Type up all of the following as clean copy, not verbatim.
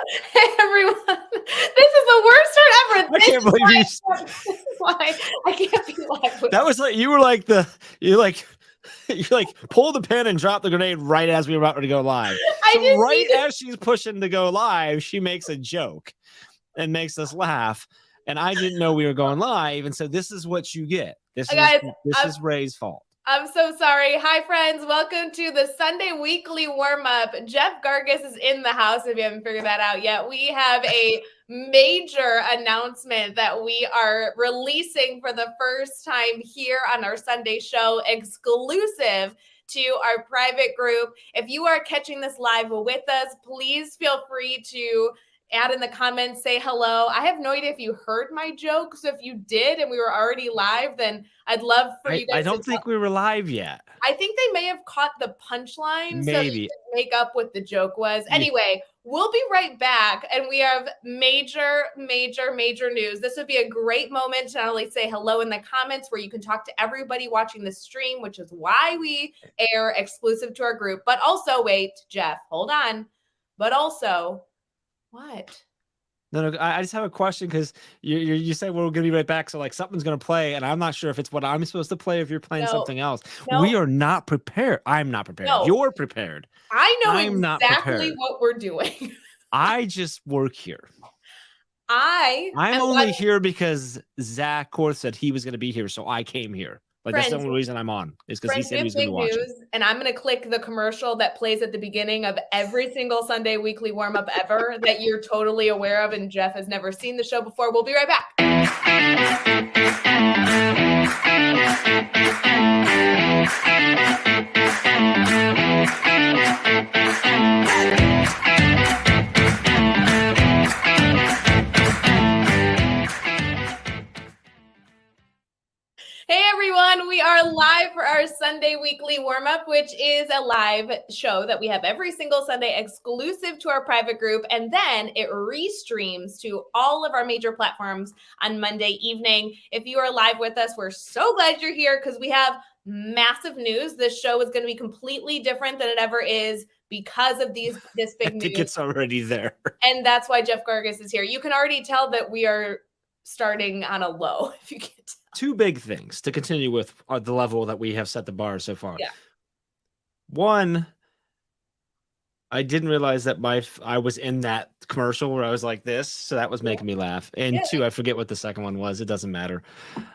Hey everyone, this is the worst start ever. I can't believe you. This is why I can't be live with That was like you pull the pin and drop the grenade right as we were about to go live. So right as she's pushing to go live, she makes a joke and makes us laugh. And I didn't know we were going live, and so this is what you get. This is Ray's fault. I'm so sorry. Hi, friends. Welcome to the Sunday weekly warm-up. Jeff Gargis is in the house, if you haven't figured that out yet. We have a major announcement that we are releasing for the first time here on our Sunday show, exclusive to our private group. If you are catching this live with us, please feel free to add in the comments, say hello. I have no idea if you heard my joke. So if you did and we were already live, then I'd love for you guys I don't think we were live yet. I think they may have caught the punchline. Maybe. So make up what the joke was. Anyway, we'll be right back. And we have major news. This would be a great moment to not only say hello in the comments where you can talk to everybody watching the stream, which is why we air exclusive to our group. But also, wait, Jeff, hold on. But also, what? No, I just have a question because you said we're going to be right back. So like something's going to play and I'm not sure if it's what I'm supposed to play, if you're playing something else. No. We are not prepared. I'm not prepared. No. You're prepared. I know exactly what we're doing. I just work here. I'm only here because Zach Korth said he was going to be here. So I came here. Like that's the only reason I'm on is because he said he was going to watch it. And I'm going to click the commercial that plays at the beginning of every single Sunday weekly warm-up ever that you're totally aware of. And Jeff has never seen the show before. We'll be right back. Hey everyone, we are live for our Sunday weekly warm-up, which is a live show that we have every single Sunday exclusive to our private group, and then it restreams to all of our major platforms on Monday evening. If you are live with us, we're so glad you're here because we have massive news. This show is going to be completely different than it ever is because of this big news. I think it's already there. And that's why Jeff Gargis is here. You can already tell that we are starting on a low, if you can't tell. Two big things to continue with the level that we have set the bar so far. Yeah. One, I didn't realize that I was in that commercial where I was like this, so that was making me laugh. And two, I forget what the second one was. It doesn't matter.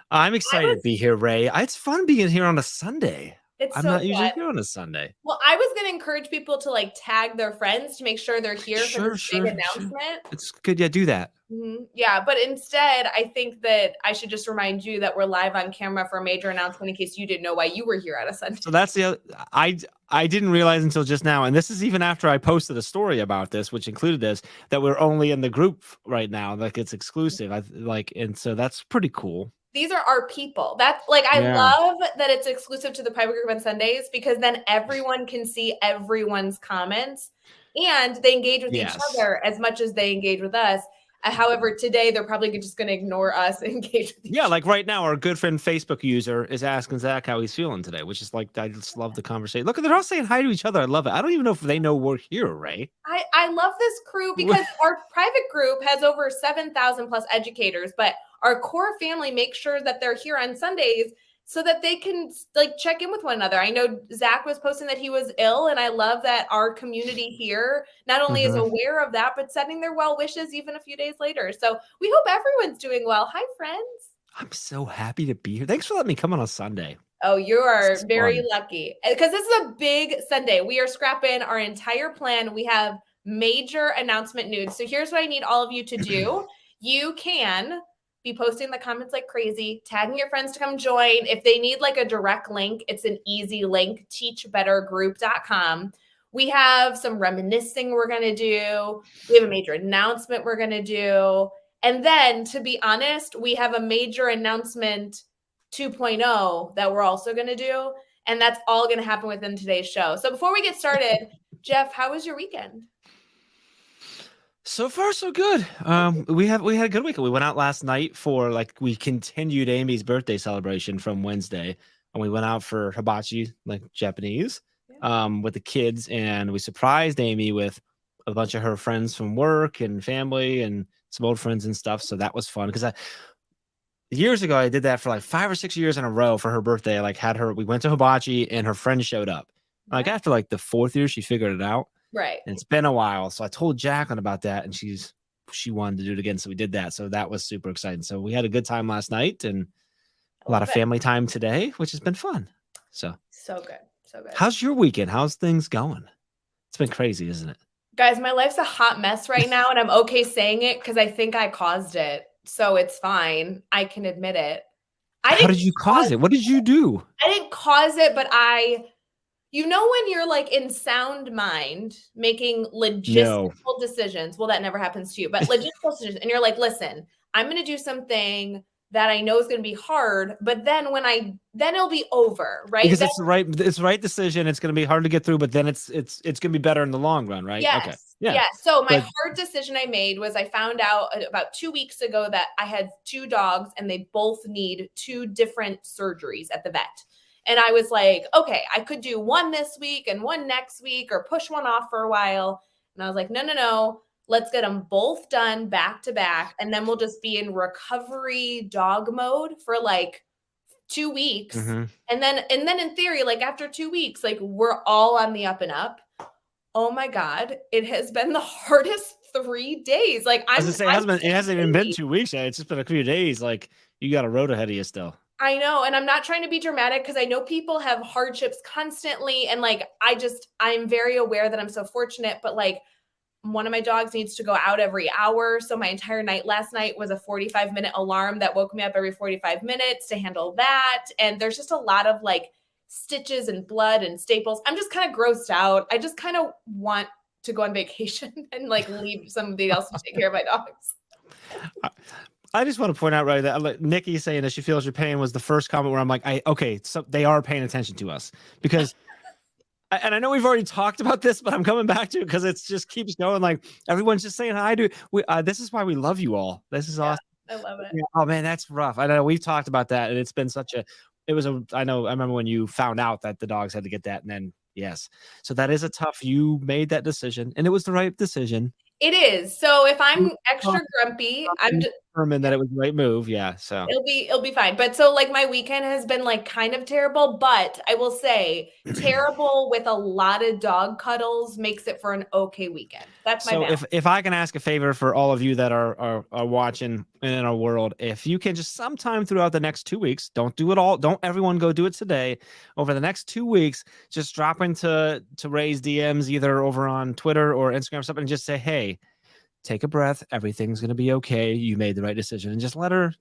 I'm excited to be here, Ray. It's fun being here on a Sunday. I'm not usually here on a Sunday. Well, I was going to encourage people to like tag their friends to make sure they're here for this big announcement. It's good. Yeah, do that. Mm-hmm. Yeah, but instead, I think that I should just remind you that we're live on camera for a major announcement in case you didn't know why you were here at a Sunday. So that's the other. I didn't realize until just now, and this is even after I posted a story about this, which included this, that we're only in the group right now. Like it's exclusive. And so that's pretty cool. These are our people. That's like, I love that it's exclusive to the private group on Sundays because then everyone can see everyone's comments and they engage with each other as much as they engage with us. However, today they're probably just going to ignore us and engage with each other. Like right now, our good friend Facebook user is asking Zach how he's feeling today, which is like, I just love the conversation. Look, they're all saying hi to each other. I love it. I don't even know if they know we're here, Ray. I love this crew because our private group has over 7,000 plus educators, but our core family makes sure that they're here on Sundays so that they can like check in with one another. I know Zach was posting that he was ill, and I love that our community here not only is aware of that, but sending their well wishes even a few days later. So we hope everyone's doing well. Hi, friends. I'm so happy to be here. Thanks for letting me come on Sunday. Oh, you are very lucky because this is a big Sunday. We are scrapping our entire plan. We have major announcement news. So here's what I need all of you to do. You can be posting the comments like crazy, tagging your friends to come join. If they need like a direct link, it's an easy link, teachbettergroup.com. We have some reminiscing we're going to do. We have a major announcement we're going to do. And then, to be honest, we have a major announcement 2.0 that we're also going to do. And that's all going to happen within today's show. So before we get started, Jeff, how was your weekend? So far, so good. We had a good weekend. We went out last night we continued Amy's birthday celebration from Wednesday, and we went out for hibachi, like Japanese, with the kids, and we surprised Amy with a bunch of her friends from work and family and some old friends and stuff. So that was fun because years ago, I did that for like 5 or 6 years in a row for her birthday. I like had her, we went to hibachi and her friend showed up. Like after like the 4th year, she figured it out. Right. And it's been a while. So I told Jacqueline about that and she wanted to do it again. So we did that. So that was super exciting. So we had a good time last night and a lot of family time today, which has been fun. So good. So good. How's your weekend? How's things going? It's been crazy, isn't it? Guys, my life's a hot mess right now, and I'm okay saying it because I think I caused it. So it's fine. I can admit it. How did you cause it? What did you do? I didn't cause it, but you know when you're like in sound mind making logistical decisions. Well, that never happens to you, but logistical decisions. And you're like, listen, I'm going to do something that I know is going to be hard, but then then it'll be over, right? Because it's the right decision. It's going to be hard to get through, but then it's going to be better in the long run, right? Yes. Okay. Yeah. Yeah. So my hard decision I made was I found out about 2 weeks ago that I had 2 dogs and they both need 2 different surgeries at the vet. And I was like, okay, I could do one this week and one next week or push one off for a while. And I was like, no. Let's get them both done back to back. And then we'll just be in recovery dog mode for like 2 weeks. Mm-hmm. And then in theory, like after 2 weeks, like we're all on the up and up. Oh my God. It has been the hardest 3 days. Like it hasn't even been 2 weeks yet. It's just been a few days. Like you got a road ahead of you still. I know. And I'm not trying to be dramatic because I know people have hardships constantly. And like, I'm very aware that I'm so fortunate, but like, one of my dogs needs to go out every hour. So my entire night last night was a 45-minute alarm that woke me up every 45 minutes to handle that. And there's just a lot of like stitches and blood and staples. I'm just kind of grossed out. I just kind of want to go on vacation and like leave somebody else to take care of my dogs. I just want to point out right that Nikki saying that she feels your pain was the first comment where I'm like, so they are paying attention to us because and I know we've already talked about this, but I'm coming back to it because it just keeps going. Like everyone's just saying hi to this is why we love you all. This is awesome. I love it. Yeah. Oh man, that's rough. I know we've talked about that, and it's been I remember when you found out that the dogs had to get that, and then yes, so that is you made that decision, and it was the right decision. It is. So if I'm extra grumpy, I'm determined that it was the right move. Yeah. So it'll be fine. But so like my weekend has been like kind of terrible, but I will say terrible with a lot of dog cuddles makes it for an okay weekend. That's my balance. If I can ask a favor for all of you that are watching in our world, if you can just sometime throughout the next 2 weeks, don't do it all. Don't everyone go do it today. Over the next 2 weeks, just drop into Ray's DMs either over on Twitter or Instagram or something and just say, hey, take a breath. Everything's going to be okay. You made the right decision. And just let her,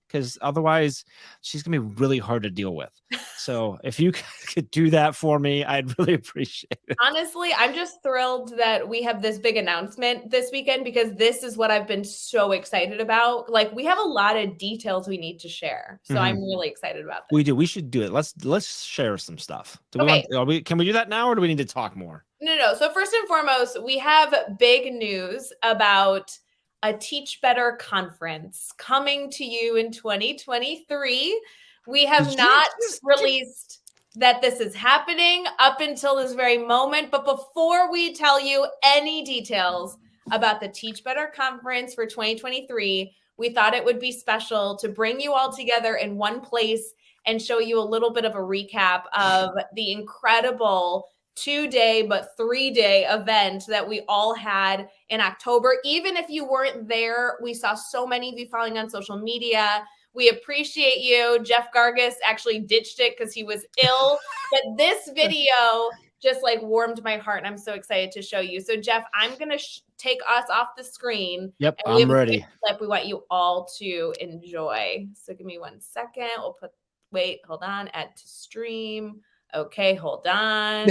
because otherwise she's going to be really hard to deal with. So if you could do that for me, I'd really appreciate it. Honestly, I'm just thrilled that we have this big announcement this weekend because this is what I've been so excited about. Like we have a lot of details we need to share. So I'm really excited about this. We do. We should do it. Let's share some stuff. Can we do that now or do we need to talk more? No. So first and foremost, we have big news about a Teach Better conference coming to you in 2023. We have not released that this is happening up until this very moment. But before we tell you any details about the Teach Better conference for 2023, we thought it would be special to bring you all together in one place and show you a little bit of a recap of the incredible 2-day but 3-day event that we all had in October. Even if you weren't there, we saw so many of you following on social media. We appreciate you. Jeff Gargis actually ditched it because he was ill, but this video just like warmed my heart and I'm so excited to show you. So Jeff, I'm going to take us off the screen. Yep, I'm ready. Clip we want you all to enjoy. So give me 1 second. Hold on, add to stream. Okay, hold on.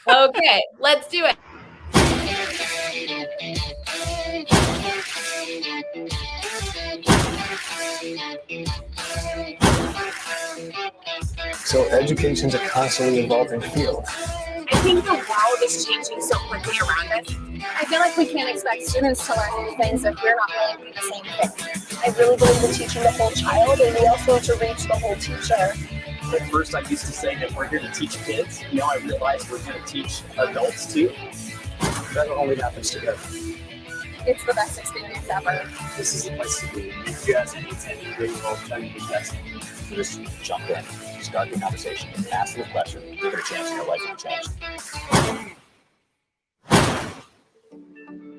Okay, let's do it. So education's a constantly evolving field. I think the world is changing so quickly around us. I feel like we can't expect students to learn new things if we're not really doing the same thing. I really believe in teaching the whole child, and we also have to reach the whole teacher. At first, I used to say that we're here to teach kids. Now I realize we're here to teach adults too. That only happens together. It's the best experience ever. This is the place to be. If you ask any 10-year-old, tell you the best. So just jump in, start the conversation, ask the question, give it a chance, and your life will change.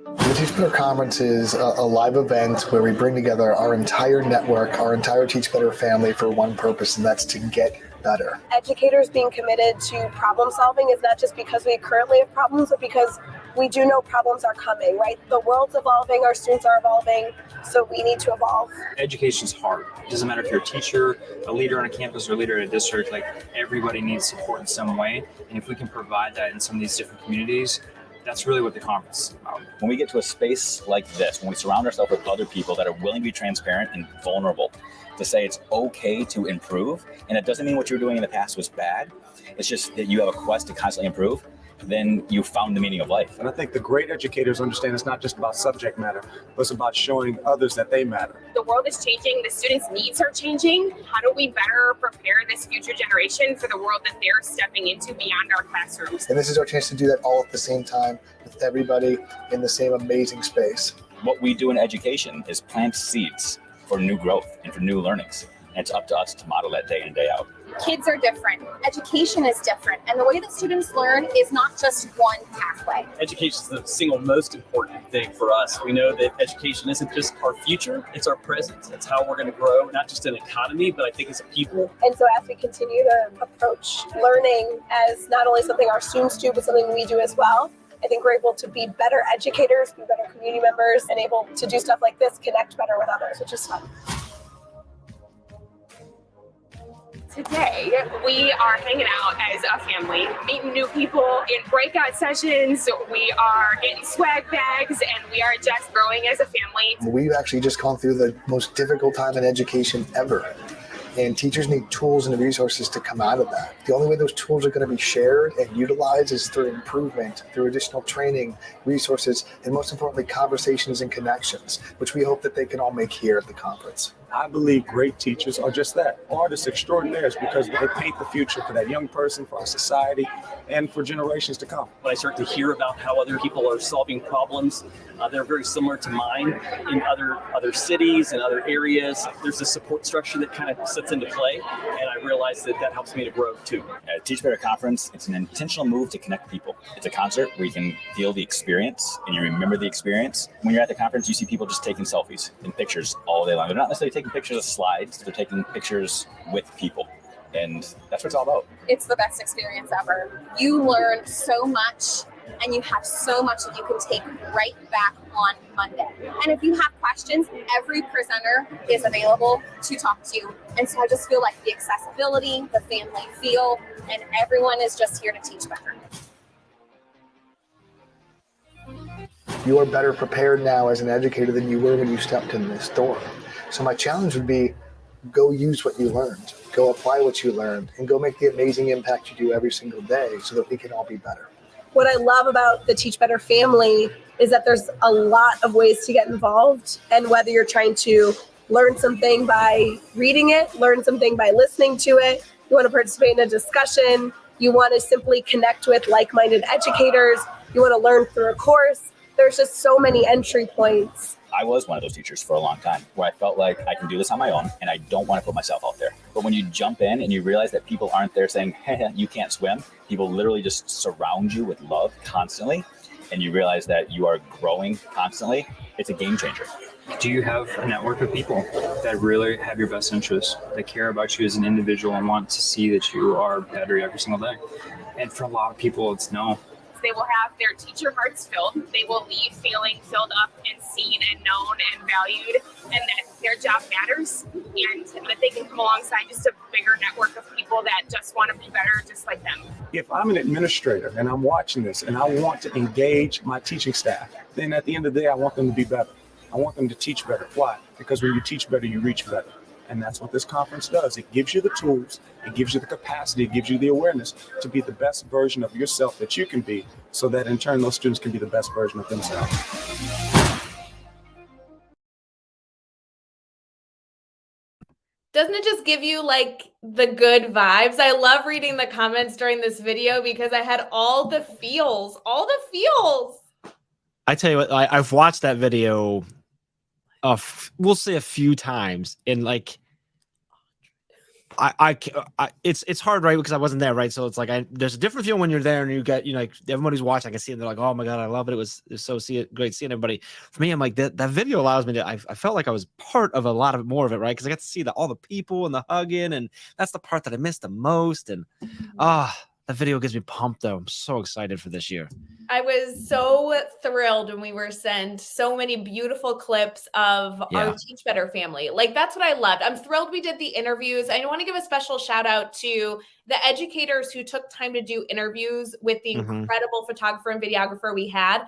The Teach Better Conference is a live event where we bring together our entire network, our entire Teach Better family for one purpose, and that's to get better. Educators being committed to problem solving is not just because we currently have problems, but because we do know problems are coming, right? The world's evolving, our students are evolving, so we need to evolve. Education's hard. It doesn't matter if you're a teacher, a leader on a campus, or a leader in a district, like everybody needs support in some way. And if we can provide that in some of these different communities, that's really what the conference is about. When we get to a space like this, when we surround ourselves with other people that are willing to be transparent and vulnerable, to say it's okay to improve, and it doesn't mean what you were doing in the past was bad, it's just that you have a quest to constantly improve, then you found the meaning of life. And I think the great educators understand it's not just about subject matter, but it's about showing others that they matter. The world is changing, the students' needs are changing. How do we better prepare this future generation for the world that they're stepping into beyond our classrooms? And this is our chance to do that all at the same time with everybody in the same amazing space. What we do in education is plant seeds for new growth and for new learnings. And it's up to us to model that day in and day out. Kids are different. Education is different. And the way that students learn is not just one pathway. Education is the single most important thing for us. We know that education isn't just our future, it's our present. It's how we're going to grow, not just an economy, but I think as a people. And so as we continue to approach learning as not only something our students do, but something we do as well, I think we're able to be better educators, be better community members, and able to do stuff like this, connect better with others, which is fun. Today, we are hanging out as a family, meeting new people in breakout sessions. We are getting swag bags, and we are just growing as a family. We've actually just gone through the most difficult time in education ever. And teachers need tools and resources to come out of that. The only way those tools are going to be shared and utilized is through improvement, through additional training, resources, and most importantly, conversations and connections, which we hope that they can all make here at the conference. I believe great teachers are just that, artists extraordinaires, because they paint the future for that young person, for our society, and for generations to come. When I start to hear about how other people are solving problems that are very similar to mine in other cities and other areas, there's a support structure that kind of sets into play, and I realize that that helps me to grow too. At Teach Better Conference, it's an intentional move to connect people. It's a concert where you can feel the experience and you remember the experience. When you're at the conference, you see people just taking selfies and pictures all day long. They're not necessarily taking pictures of slides, they're taking pictures with people. And that's what it's all about. It's the best experience ever. You learn so much, and you have so much that you can take right back on Monday. And if you have questions, every presenter is available to talk to you. And so I just feel like the accessibility, the family feel, and everyone is just here to teach better. You are better prepared now as an educator than you were when you stepped in this door. So my challenge would be, go use what you learned, go apply what you learned, and go make the amazing impact you do every single day so that we can all be better. What I love about the Teach Better family is that there's a lot of ways to get involved. And whether you're trying to learn something by reading it, learn something by listening to it, you want to participate in a discussion, you want to simply connect with like-minded educators, you want to learn through a course, there's just so many entry points. I was one of those teachers for a long time where I felt like I can do this on my own and I don't want to put myself out there. But when you jump in and you realize that people aren't there saying, hey, you can't swim, people literally just surround you with love constantly, and you realize that you are growing constantly, it's a game changer. Do you have a network of people that really have your best interests, that care about you as an individual and want to see that you are better every single day? And for a lot of people, it's no. They will have their teacher hearts filled. They will leave feeling filled up and seen and known and valued, and that their job matters, and that they can come alongside just a bigger network of people that just want to be better just like them. If I'm an administrator and I'm watching this and I want to engage my teaching staff, then at the end of the day, I want them to be better. I want them to teach better. Why? Because when you teach better, you reach better. And that's what this conference does. It gives you the tools, it gives you the capacity, it gives you the awareness to be the best version of yourself that you can be, so that in turn, those students can be the best version of themselves. Doesn't it just give you like the good vibes? I love reading the comments during this video because I had all the feels, all the feels. I tell you what, I've watched that video we'll say a few times, and like it's hard, right? Because I wasn't there, right? So it's like there's a different feel when you're there and you get, like everybody's watching. I can see it. They're like, "Oh my god, I love it! It was so great seeing everybody." For me, I'm like that video allows me to. I felt like I was part of a lot of more of it, right? Because I got to see all the people and the hugging, and that's the part that I missed the most. And that video gets me pumped though. I'm so excited for this year. I was so thrilled when we were sent so many beautiful clips of our Teach Better family. Like, that's what I loved. I'm thrilled we did the interviews. I want to give a special shout out to the educators who took time to do interviews with the incredible photographer and videographer we had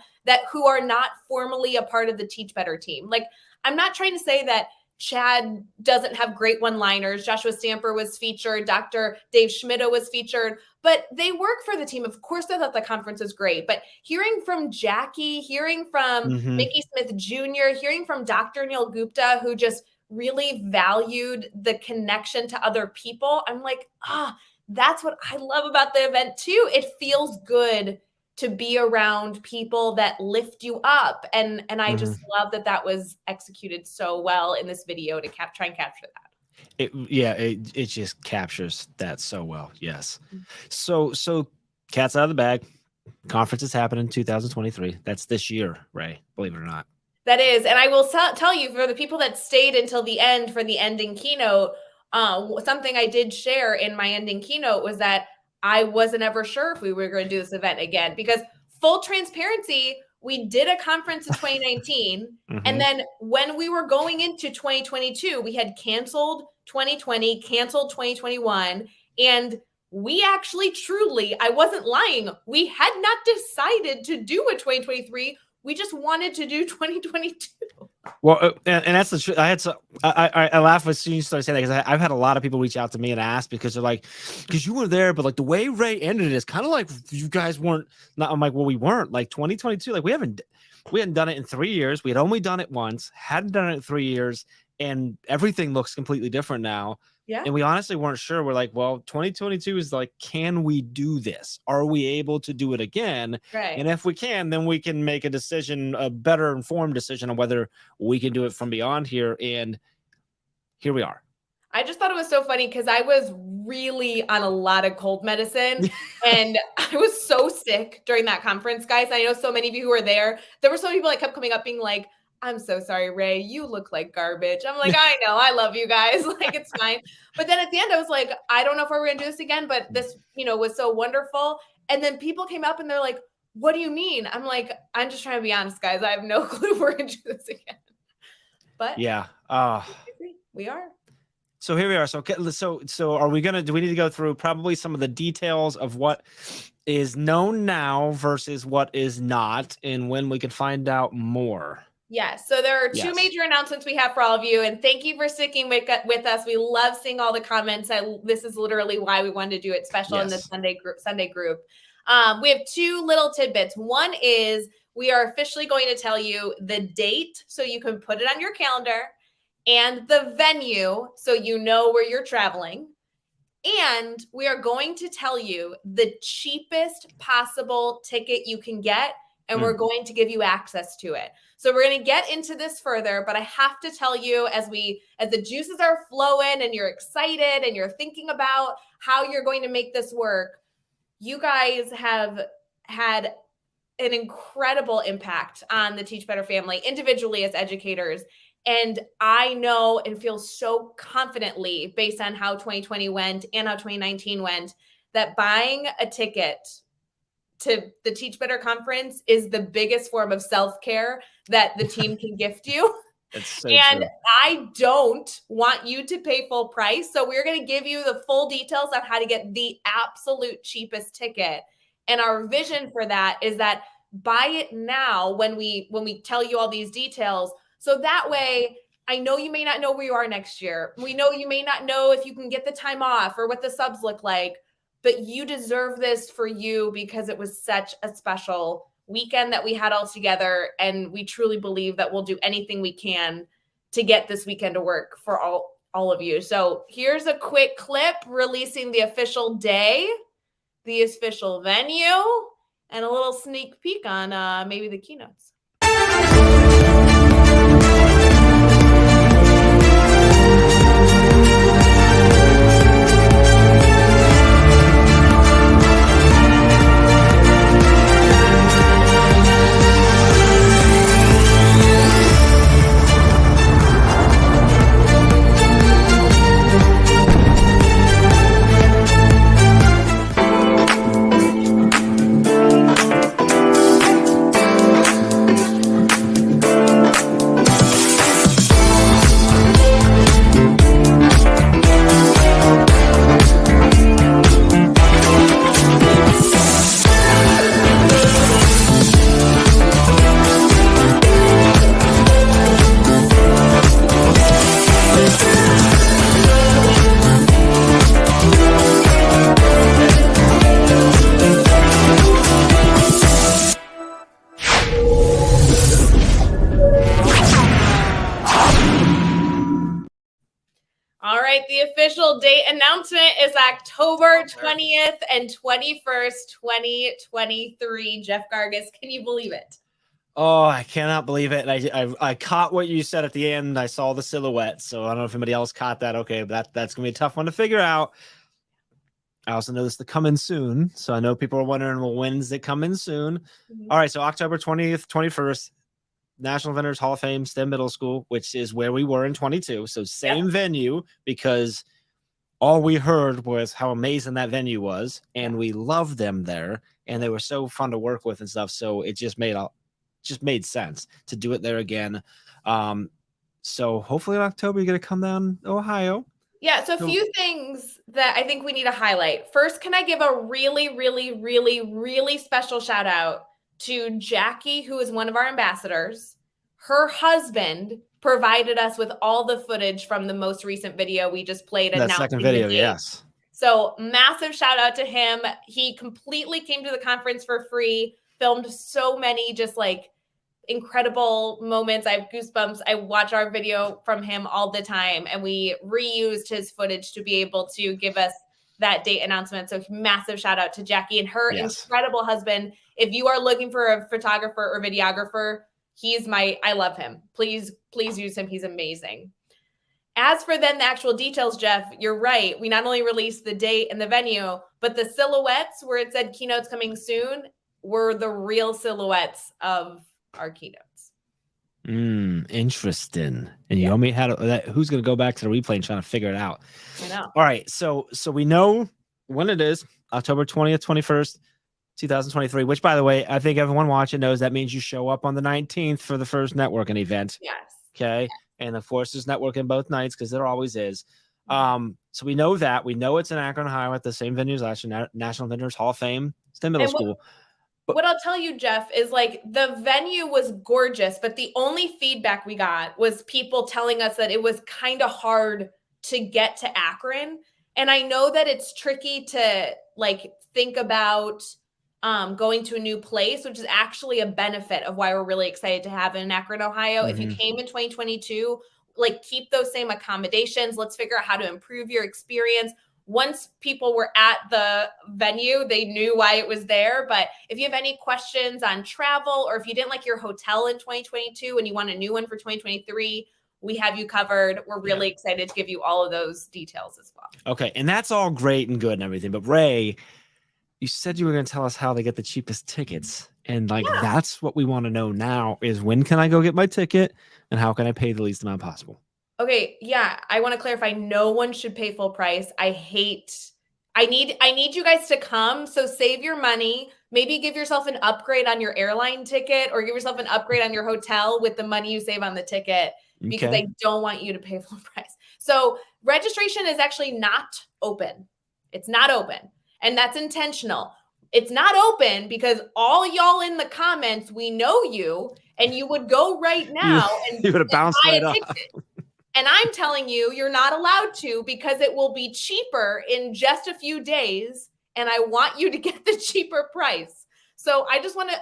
who are not formally a part of the Teach Better team. Like, I'm not trying to say that Chad doesn't have great one-liners. Joshua Stamper was featured. Dr. Dave Schmidt was featured, but they work for the team. Of course, I thought the conference was great, but hearing from Jackie, hearing from Mickey Smith Jr., hearing from Dr. Neil Gupta, who just really valued the connection to other people, I'm like, that's what I love about the event too. It feels good to be around people that lift you up. And I just love that was executed so well in this video to try and capture that. It just captures that so well. Yes. So cat's out of the bag. Conference is happening in 2023. That's this year, Ray, believe it or not. That is. And I will tell you, for the people that stayed until the end for the ending keynote, something I did share in my ending keynote was that I wasn't ever sure if we were going to do this event again, because full transparency, we did a conference in 2019. And then when we were going into 2022, we had canceled 2020, canceled 2021. And we actually truly, I wasn't lying, we had not decided to do a 2023. We just wanted to do 2022. Well, and that's the truth. I laugh as soon as you started saying that, because I've had a lot of people reach out to me and ask, because they're like, because you were there, but like the way Ray ended it is kind of like you guys weren't. Not. I'm like, well, we weren't. Like 2022, like we hadn't done it in 3 years. We had only done it once, hadn't done it in 3 years, and everything looks completely different now. Yeah. And we honestly weren't sure. We're like, well, 2022 is like, can we do this? Are we able to do it again? Right. And if we can, then we can make a decision, a better informed decision on whether we can do it from beyond here. And here we are. I just thought it was so funny because I was really on a lot of cold medicine and I was so sick during that conference, guys. I know so many of you who were there. There were so many people that kept coming up being like, I'm so sorry, Ray, you look like garbage. I'm like, I know, I love you guys. Like, it's fine. But then at the end, I was like, I don't know if we're going to do this again, but this, was so wonderful. And then people came up and they're like, what do you mean? I'm like, I'm just trying to be honest, guys. I have no clue we're going to do this again. But yeah, we are. So here we are. So are we do we need to go through probably some of the details of what is known now versus what is not, and when we can find out more? Yes. So there are two major announcements we have for all of you. And thank you for sticking with us. We love seeing all the comments. This is literally why we wanted to do it special in the Sunday group. We have two little tidbits. One is we are officially going to tell you the date so you can put it on your calendar, and the venue so you know where you're traveling. And we are going to tell you the cheapest possible ticket you can get, and we're going to give you access to it. So we're going to get into this further, but I have to tell you, as the juices are flowing and you're excited and you're thinking about how you're going to make this work, you guys have had an incredible impact on the Teach Better family individually as educators. And I know and feel so confidently, based on how 2020 went and how 2019 went, that buying a ticket to the Teach Better conference is the biggest form of self-care that the team can gift you. So and true. I don't want you to pay full price. So we're going to give you the full details on how to get the absolute cheapest ticket. And our vision for that is that buy it now when we tell you all these details. So that way, I know you may not know where you are next year. We know you may not know if you can get the time off or what the subs look like, but you deserve this for you because it was such a special weekend that we had all together. And we truly believe that we'll do anything we can to get this weekend to work for all of you. So here's a quick clip releasing the official day, the official venue, and a little sneak peek on maybe the keynotes. right. The official date announcement is October 20th and 21st, 2023. Jeff Gargas, can you believe it? Oh, I cannot believe it. I caught what you said at the end. I saw the silhouette, so I don't know if anybody else caught that. Okay, but that's gonna be a tough one to figure out. I also know this to come in soon, so I know people are wondering, well, when's it come in soon? Mhm. All right, so October 20th, 21st, National Vendors Hall of Fame, STEM Middle School, which is where we were in 22. So same venue, because all we heard was how amazing that venue was, and we loved them there, and they were so fun to work with and stuff. So it just made sense to do it there again. So hopefully in October you're gonna come down to Ohio. Yeah, so a few things that I think we need to highlight. First, can I give a really, really, really, really special shout out to Jackie, who is one of our ambassadors. Her husband provided us with all the footage from the most recent video we just played. That second video, yes. So massive shout out to him. He completely came to the conference for free, filmed so many just like incredible moments. I have goosebumps. I watch our video from him all the time, and we reused his footage to be able to give us that date announcement. So massive shout out to Jackie and her incredible husband. If you are looking for a photographer or videographer, I love him. Please use him. He's amazing. As for then the actual details, Jeff, you're right. We not only released the date and the venue, but the silhouettes where it said keynotes coming soon were the real silhouettes of our keynotes. Interesting. And you only had who's going to go back to the replay and trying to figure it out? I know. All right, so we know when it is, October 20th, 21st, 2023. Which, by the way, I think everyone watching knows that means you show up on the 19th for the first networking event. Yes. Okay, and of course there's networking both nights because there always is. So we know that. We know it's in Akron, Ohio at the same venue as last year, National Vendors Hall of Fame, STEM Middle School. What I'll tell you, Jeff, is like the venue was gorgeous, but the only feedback we got was people telling us that it was kind of hard to get to Akron. And I know that it's tricky to like think about going to a new place, which is actually a benefit of why we're really excited to have it in Akron, Ohio. If you came in 2022, like keep those same accommodations. Let's figure out how to improve your experience. Once people were at the venue, they knew why it was there. But if you have any questions on travel, or if you didn't like your hotel in 2022 and you want a new one for 2023, we have you covered. We're really excited to give you all of those details as well. Okay. And that's all great and good and everything. But Ray, you said you were going to tell us how to get the cheapest tickets. And that's what we want to know now is when can I go get my ticket and how can I pay the least amount possible? Okay, yeah, I want to clarify. No one should pay full price. I need you guys to come. So save your money. Maybe give yourself an upgrade on your airline ticket or give yourself an upgrade on your hotel with the money you save on the ticket because I don't want you to pay full price. So registration is actually not open. It's not open. And that's intentional. It's not open because all y'all in the comments, we know you, and you would go right now and you would have bounced right up. And I'm telling you, you're not allowed to because it will be cheaper in just a few days. And I want you to get the cheaper price. So I just want to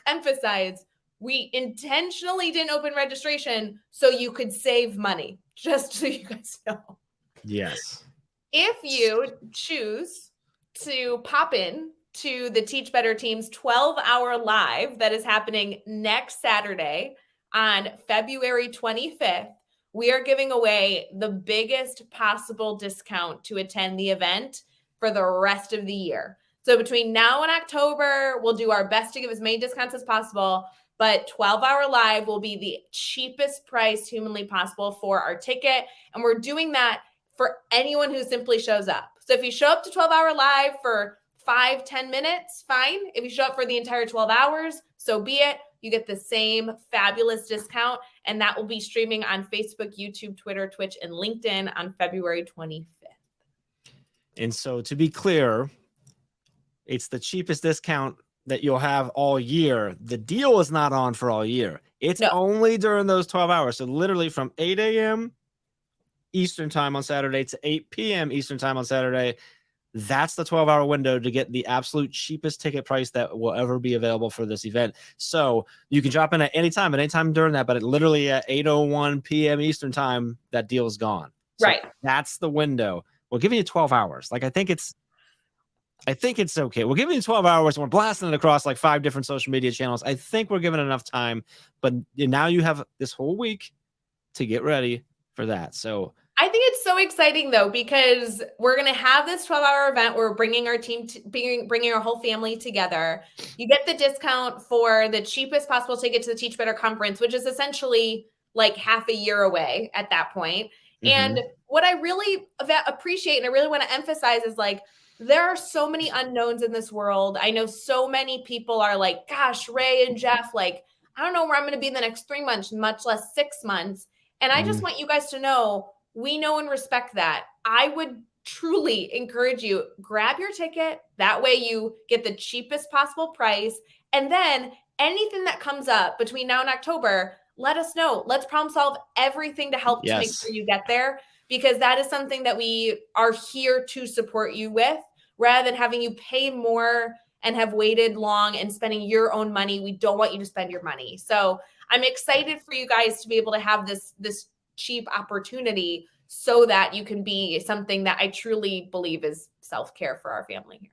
emphasize, we intentionally didn't open registration so you could save money, just so you guys know. Yes. If you choose to pop in to the Teach Better Team's 12-hour live that is happening next Saturday on February 25th, we are giving away the biggest possible discount to attend the event for the rest of the year. So between now and October, we'll do our best to give as many discounts as possible, but 12-hour live will be the cheapest price humanly possible for our ticket. And we're doing that for anyone who simply shows up. So if you show up to 12-hour live for 5-10 minutes, fine. If you show up for the entire 12 hours, so be it. You get the same fabulous discount, and that will be streaming on Facebook, YouTube, Twitter, Twitch, and LinkedIn on February 25th. And so to be clear, it's the cheapest discount that you'll have all year. The deal is not on for all year. It's only during those 12 hours. So literally from 8 a.m. Eastern time on Saturday to 8 p.m. Eastern time on Saturday. That's the 12-hour window to get the absolute cheapest ticket price that will ever be available for this event. So you can drop in at any time during that, but literally at 8:01 p.m. Eastern time, that deal is gone. So right. that's the window. We're giving you 12 hours. Like, I think it's okay. We're giving you 12 hours and we're blasting it across like 5 different social media channels. I think we're giving enough time, but now you have this whole week to get ready for that. So I think it's so exciting though, because we're going to have this 12-hour event where we're bringing our team, bringing our whole family together. You get the discount for the cheapest possible ticket to the Teach Better conference, which is essentially like half a year away at that point. And what I really appreciate and I really want to emphasize is like, there are so many unknowns in this world. I know so many people are like, gosh, Ray and Jeff, like, I don't know where I'm going to be in the next 3 months, much less 6 months. And I just want you guys to know, we know and respect that. I would truly encourage you, grab your ticket. That way you get the cheapest possible price. And then anything that comes up between now and October, let us know. Let's problem solve everything to help to make sure you get there, because that is something that we are here to support you with, rather than having you pay more and have waited long and spending your own money. We don't want you to spend your money. So I'm excited for you guys to be able to have this cheap opportunity so that you can be something that I truly believe is self-care for our family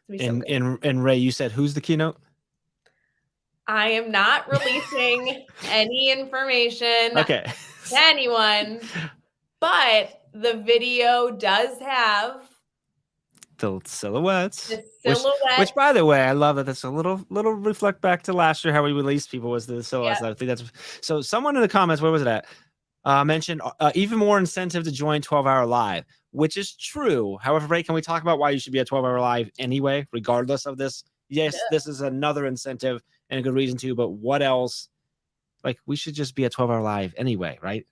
here. And Ray, you said who's the keynote? I am not releasing any information to anyone, but the video does have the silhouettes. Which, by the way, I love that. That's a little reflect back to last year how we released people was the silhouettes. I think that's so. Someone in the comments, where was it at? Mentioned even more incentive to join 12-hour live, which is true. However, Ray, can we talk about why you should be a 12-hour live anyway, regardless of this? Yes, this is another incentive and a good reason to, but what else? Like, we should just be a 12-hour live anyway, right?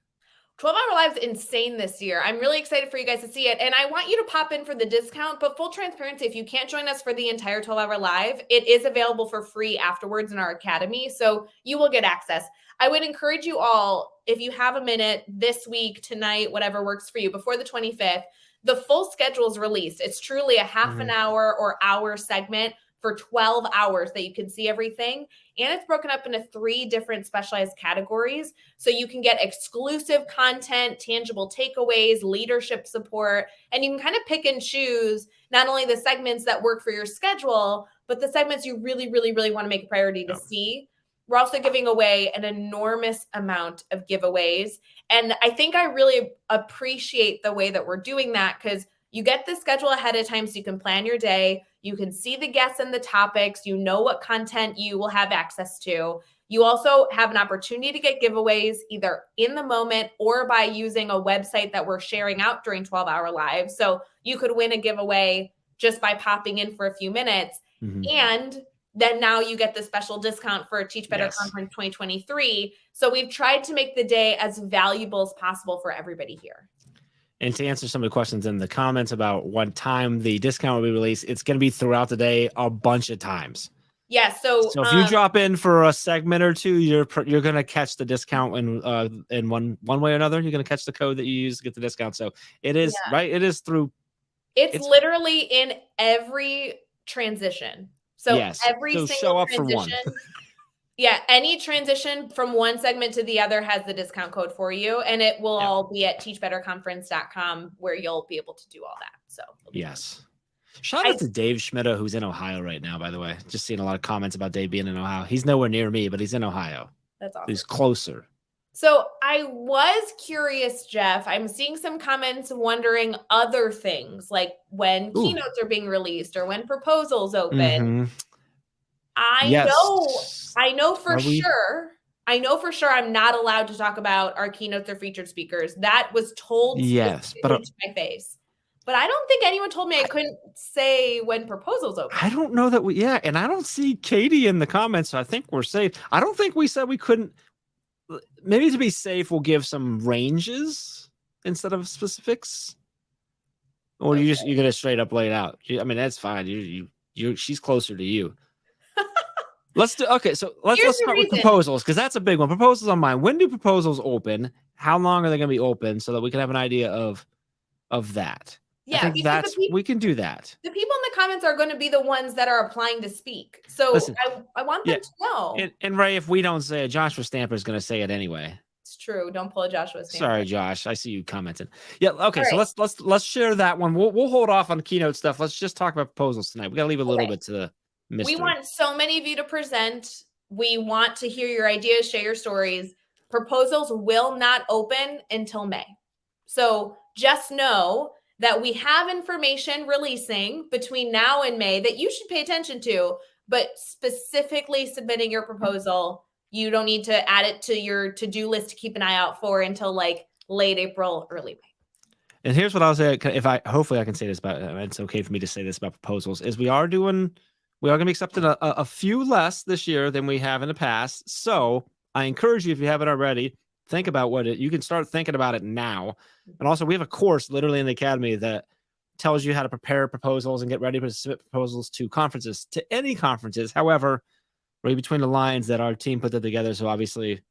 12-hour live is insane this year. I'm really excited for you guys to see it. And I want you to pop in for the discount, but full transparency, if you can't join us for the entire 12-hour live, it is available for free afterwards in our academy. So you will get access. I would encourage you all, if you have a minute this week, tonight, whatever works for you, before the 25th, the full schedule is released. It's truly a half an hour or hour segment for 12 hours that you can see everything. And it's broken up into 3 different specialized categories. So you can get exclusive content, tangible takeaways, leadership support, and you can kind of pick and choose not only the segments that work for your schedule, but the segments you really, really, really want to make a priority to see. We're also giving away an enormous amount of giveaways. And I think I really appreciate the way that we're doing that, because you get the schedule ahead of time so you can plan your day. You can see the guests and the topics. You know what content you will have access to. You also have an opportunity to get giveaways either in the moment or by using a website that we're sharing out during 12-hour live. So you could win a giveaway just by popping in for a few minutes. And then now you get the special discount for Teach Better Conference 2023. So we've tried to make the day as valuable as possible for everybody here. And to answer some of the questions in the comments about what time the discount will be released, it's going to be throughout the day a bunch of times. Yeah. So if you drop in for a segment or two, you're going to catch the discount in one way or another. You're going to catch the code that you use to get the discount. So it is right. It is through. It's literally in every transition. So every single show up transition. For one. Yeah, any transition from one segment to the other has the discount code for you, and it will all be at teachbetterconference.com where you'll be able to do all that. So shout out to Dave Schmidt, who's in Ohio right now, by the way. Just seeing a lot of comments about Dave being in Ohio. He's nowhere near me, but he's in Ohio. That's awesome. He's closer. So I was curious, Jeff. I'm seeing some comments wondering other things, like when keynotes are being released or when proposals open. I know for sure I'm not allowed to talk about our keynotes or featured speakers. That was told to my face. But I don't think anyone told me I couldn't say when proposals open. I don't know that and I don't see Katie in the comments, so I think we're safe. I don't think we said we couldn't. Maybe to be safe, we'll give some ranges instead of specifics. Or you're gonna straight up lay it out. I mean, that's fine. She's closer to you. Let's start with proposals, because that's a big one. Proposals on mine. When do proposals open? How long are they going to be open so that we can have an idea of that? Yeah, I think we can do that. The people in the comments are going to be the ones that are applying to speak. So listen, I want them to know. And Ray, if we don't say it, Joshua Stamper is going to say it anyway. It's true. Don't pull a Joshua Stanford. Sorry, Josh. I see you commenting. Yeah. Okay. All So right. let's share that one. We'll hold off on keynote stuff. Let's just talk about proposals tonight. We got to leave a little bit to the mystery. We want so many of you to present. We want to hear your ideas, share your stories. Proposals will not open until May. So just know that we have information releasing between now and May that you should pay attention to, but specifically submitting your proposal, you don't need to add it to your to-do list to keep an eye out for until like late April, early May. And here's what I'll say. Hopefully I can say this about, it's okay for me to say this about proposals, is we are going to be accepting a few less this year than we have in the past. So I encourage you, if you haven't already, think about you can start thinking about it now. And also we have a course literally in the Academy that tells you how to prepare proposals and get ready to submit proposals to conferences, to any conferences. However, read between the lines that our team put that together. So obviously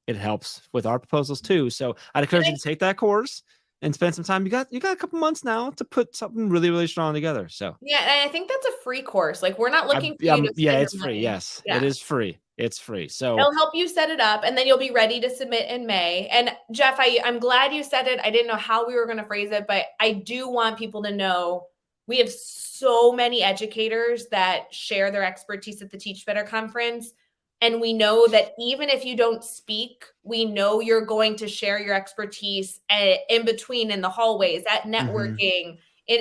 it helps with our proposals too. So I'd encourage you to take that course and spend some time. You got a couple months now to put something really, really strong together. So yeah, and I think that's a free course. Like we're not looking for you to spend it's your free. money. Yes, Yeah. It is free. It's free. So it'll help you set it up, and then you'll be ready to submit in May. And Jeff, I'm glad you said it. I didn't know how we were going to phrase it, but I do want people to know we have so many educators that share their expertise at the Teach Better conference. And we know that even if you don't speak, we know you're going to share your expertise in between, in the hallways, at networking,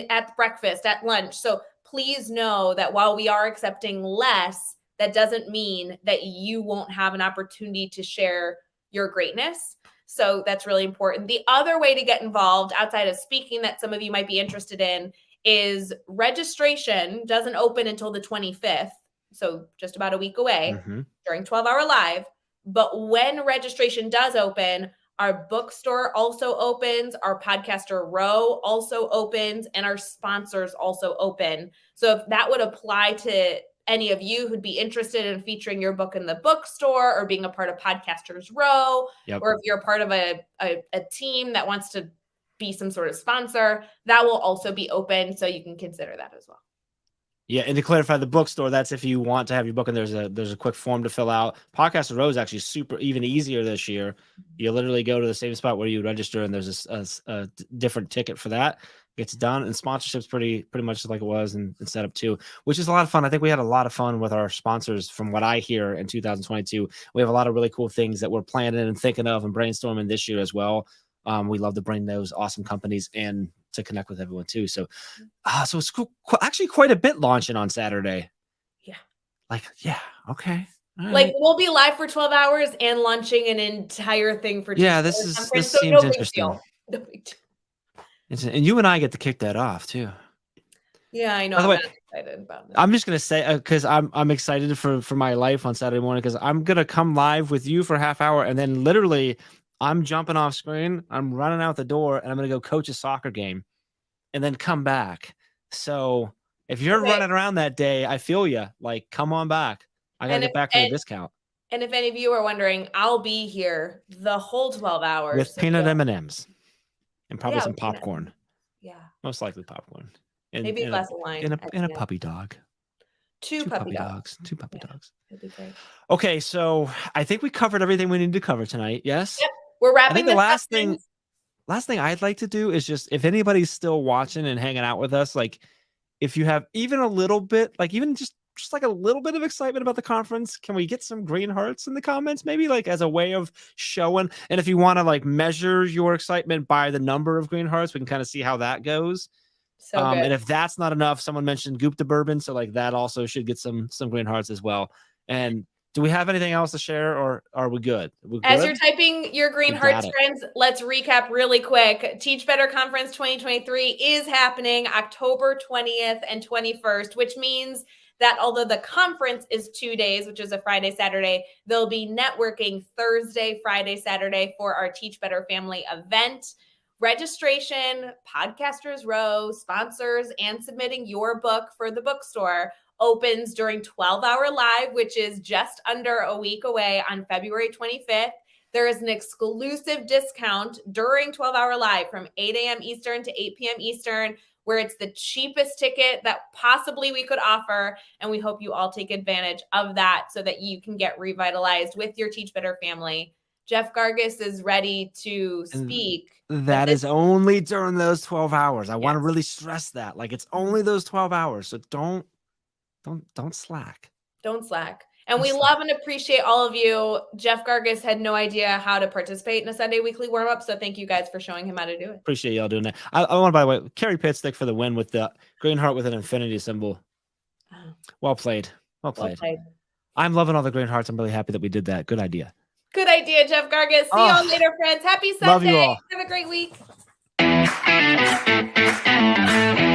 at breakfast, at lunch. So please know that while we are accepting less, that doesn't mean that you won't have an opportunity to share your greatness. So that's really important. The other way to get involved outside of speaking that some of you might be interested in is registration doesn't open until the 25th. So just about a week away during 12-hour live. But when registration does open, our bookstore also opens, our podcaster row also opens, and our sponsors also open. So if that would apply to any of you who'd be interested in featuring your book in the bookstore or being a part of Podcasters Row, or if you're a part of a team that wants to be some sort of sponsor, that will also be open. So you can consider that as well. Yeah, and to clarify, the bookstore, that's if you want to have your book, and there's a quick form to fill out. Podcasters Row is actually even easier this year. You literally go to the same spot where you register, and there's a different ticket for that. It's done, and sponsorship's pretty much like it was and set up too, which is a lot of fun. I think we had a lot of fun with our sponsors from what I hear in 2022. We have a lot of really cool things that we're planning and thinking of and brainstorming this year as well. We love to bring those awesome companies in to connect with everyone too. So it's cool. Actually quite a bit launching on Saturday. Yeah. Okay. All like right. we'll be live for 12 hours and launching an entire thing for this so seems no big interesting. deal. No big deal. And you and I get to kick that off too. Yeah, I know. I'm excited about it. I'm just gonna say because I'm excited for my life on Saturday morning, because I'm gonna come live with you for a half hour, and then literally I'm jumping off screen, I'm running out the door, and I'm gonna go coach a soccer game, and then come back. So if you're running around that day, I feel you. Like, come on back. I gotta get back for the discount. And if any of you are wondering, I'll be here the whole 12 hours with peanut M&Ms and probably some popcorn. Yeah, most likely popcorn. And maybe a glass of wine and a puppy dog. Two puppy dogs. Two puppy dogs. That'd be great. Okay, so I think we covered everything we need to cover tonight. Yes. Yep. We're wrapping. I think the last thing I'd like to do is just, if anybody's still watching and hanging out with us, like if you have even a little bit, like even just like a little bit of excitement about the conference, can we get some green hearts in the comments, maybe, like as a way of showing? And if you want to like measure your excitement by the number of green hearts, we can kind of see how that goes. So good. And if that's not enough, someone mentioned Gupta bourbon, so like that also should get some green hearts as well. And do we have anything else to share, or are we good? As you're typing your green hearts, friends, let's recap really quick. Teach Better Conference 2023 is happening October 20th and 21st, which means that although the conference is 2 days, which is a Friday, Saturday, there'll be networking Thursday, Friday, Saturday for our Teach Better family event. Registration, Podcasters Row, sponsors, and submitting your book for the bookstore opens during 12-hour live, which is just under a week away on February 25th. There is an exclusive discount during 12-hour live from 8 a.m. Eastern to 8 p.m. Eastern, where it's the cheapest ticket that possibly we could offer. And we hope you all take advantage of that so that you can get revitalized with your Teach Better family Jeff Gargis is ready to speak. That is only during those 12 hours. I want to really stress that. Like, it's only those 12 hours. So don't slack. Don't slack. And we love and appreciate all of you. Jeff Gargis had no idea how to participate in a Sunday weekly warm-up, so thank you guys for showing him how to do it. Appreciate y'all doing that. I want to, by the way, Carrie Pitstick for the win with the green heart with an infinity symbol. Well played. Well played. I'm loving all the green hearts. I'm really happy that we did that. Good idea. Good idea, Jeff Gargis. See y'all later, friends. Happy Sunday. Love you all. Have a great week.